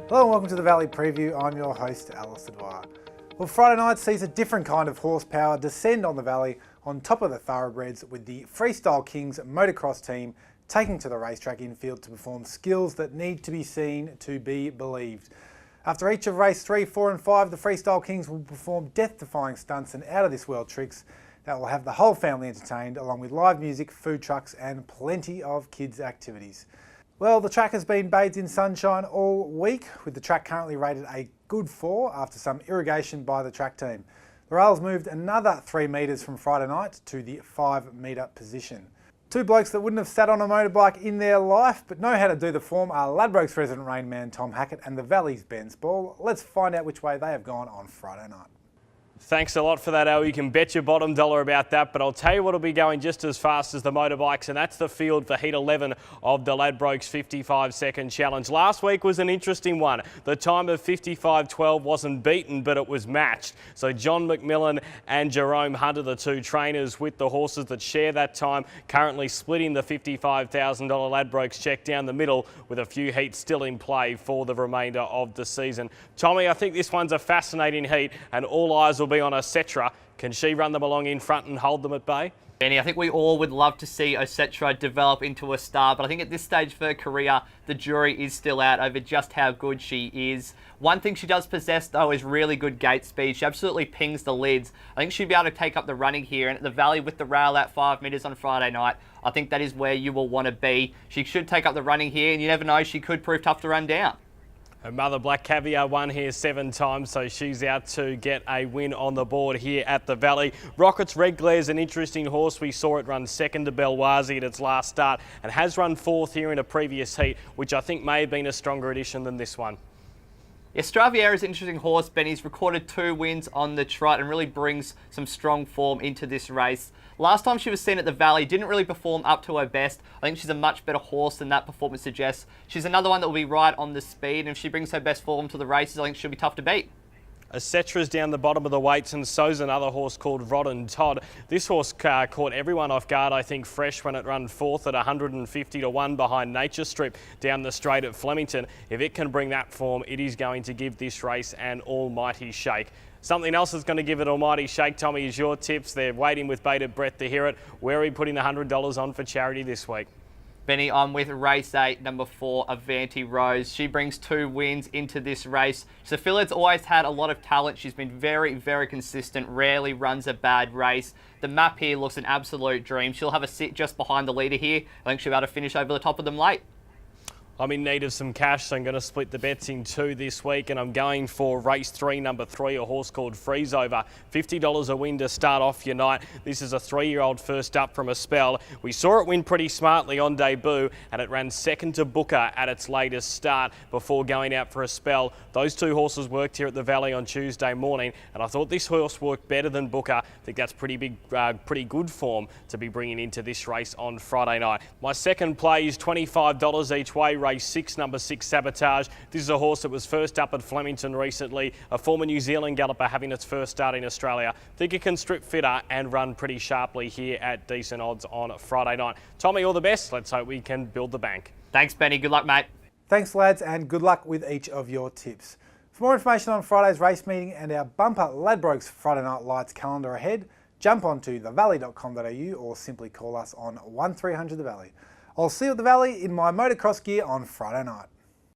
Hello and welcome to the Valley Preview. I'm your host, Alistair Dwyer. Well, Friday night sees a different kind of horsepower descend on the Valley on top of the thoroughbreds, with the Freestyle Kings motocross team taking to the racetrack infield to perform skills that need to be seen to be believed. After each of race 3, 4 and 5, the Freestyle Kings will perform death-defying stunts and out-of-this-world tricks that will have the whole family entertained, along with live music, food trucks and plenty of kids' activities. Well, the track has been bathed in sunshine all week, with the track currently rated a good 4 after some irrigation by the track team. The rails moved another 3 metres from Friday night to the 5 metre position. Two blokes that wouldn't have sat on a motorbike in their life but know how to do the form are Ladbrokes resident rain man Tom Hackett and the Valley's Ben Spall. Let's find out which way they have gone on Friday night. Thanks a lot for that, Al. You can bet your bottom dollar about that, but I'll tell you what will be going just as fast as the motorbikes, and that's the field for Heat 11 of the Ladbrokes 55-second challenge. Last week was an interesting one. The time of 55.12 wasn't beaten, but it was matched. So John McMillan and Jerome Hunter, the two trainers with the horses that share that time, currently splitting the $55,000 Ladbrokes check down the middle, with a few heats still in play for the remainder of the season. Tommy, I think this one's a fascinating heat, and all eyes will be on Osetra. Can she run them along in front and hold them at bay? Benny, I think we all would love to see Osetra develop into a star, but I think at this stage of her career, the jury is still out over just how good she is. One thing she does possess, though, is really good gate speed. She absolutely pings the lids. I think she'd be able to take up the running here, and at the Valley with the rail at 5 metres on Friday night, I think that is where you will want to be. She should take up the running here, and you never know, she could prove tough to run down. Her mother, Black Caviar, won here 7 times, so she's out to get a win on the board here at the Valley. Rockets Red Glare's an interesting horse. We saw it run second to Belwazi at its last start and has run 4th here in a previous heat, which I think may have been a stronger edition than this one. Yeah, Straviera is an interesting horse, Benny's recorded 2 wins on the trot and really brings some strong form into this race. Last time she was seen at the Valley, didn't really perform up to her best. I think she's a much better horse than that performance suggests. She's another one that will be right on the speed, and if she brings her best form to the races, I think she'll be tough to beat. Osetra's down the bottom of the weights, and so's another horse called Rodden Todd. This horse caught everyone off guard, I think, fresh when it ran 4th at 150 to 1 behind Nature Strip down the straight at Flemington. If it can bring that form, it is going to give this race an almighty shake. Something else that's going to give it almighty shake, Tommy, is your tips. They're waiting with bated breath to hear it. Where are we putting the $100 on for charity this week? Benny, I'm with race 8, number 4, Avanti Rose. She brings 2 wins into this race. Sophila's always had a lot of talent. She's been very, very consistent, rarely runs a bad race. The map here looks an absolute dream. She'll have a sit just behind the leader here. I think she'll be able to finish over the top of them late. I'm in need of some cash, so I'm going to split the bets in 2 this week, and I'm going for race 3, number 3, a horse called Freeze Over. $50 a win to start off your night. This is a 3-year-old first up from a spell. We saw it win pretty smartly on debut, and it ran second to Booker at its latest start before going out for a spell. Those 2 horses worked here at the Valley on Tuesday morning, and I thought this horse worked better than Booker. I think that's pretty good form to be bringing into this race on Friday night. My second play is $25 each way. Race 6, number 6, Sabotage. This is a horse that was first up at Flemington recently, a former New Zealand galloper having its first start in Australia. Think it can strip fitter and run pretty sharply here at decent odds on Friday night. Tommy, all the best. Let's hope we can build the bank. Thanks, Benny. Good luck, mate. Thanks, lads, and good luck with each of your tips. For more information on Friday's race meeting and our bumper Ladbrokes Friday Night Lights calendar ahead, jump onto thevalley.com.au or simply call us on 1300 The Valley. I'll see you at the Valley in my motocross gear on Friday night.